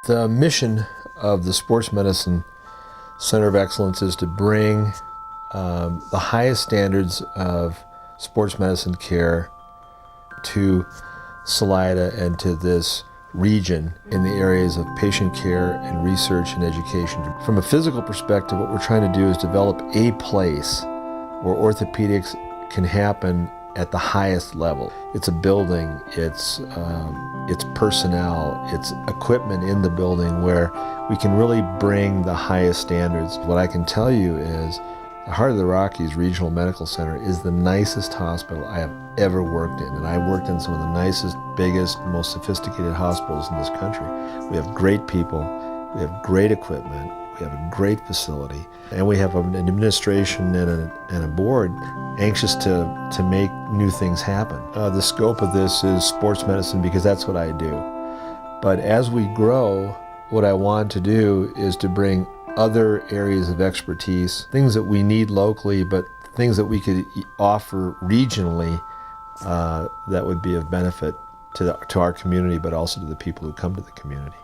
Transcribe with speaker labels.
Speaker 1: The mission of the Sports Medicine Center of Excellence is to bring the highest standards of sports medicine care to Salida and to this region in the areas of patient care and research and education. From a physical perspective, what we're trying to do is develop a place where orthopedics can happen at the highest level. It's a building, it's personnel, it's equipment in the building where we can really bring the highest standards. What I can tell you is the Heart of the Rockies Regional Medical Center is the nicest hospital I have ever worked in, and I've worked in some of the nicest, biggest, most sophisticated hospitals in this country. We have great people, we have great equipment, we have a great facility, and we have an administration and a board anxious to make new things happen. The scope of this is sports medicine because that's what I do. But as we grow, what I want to do is to bring other areas of expertise, things that we need locally, but things that we could offer regionally that would be of benefit to our community, but also to the people who come to the community.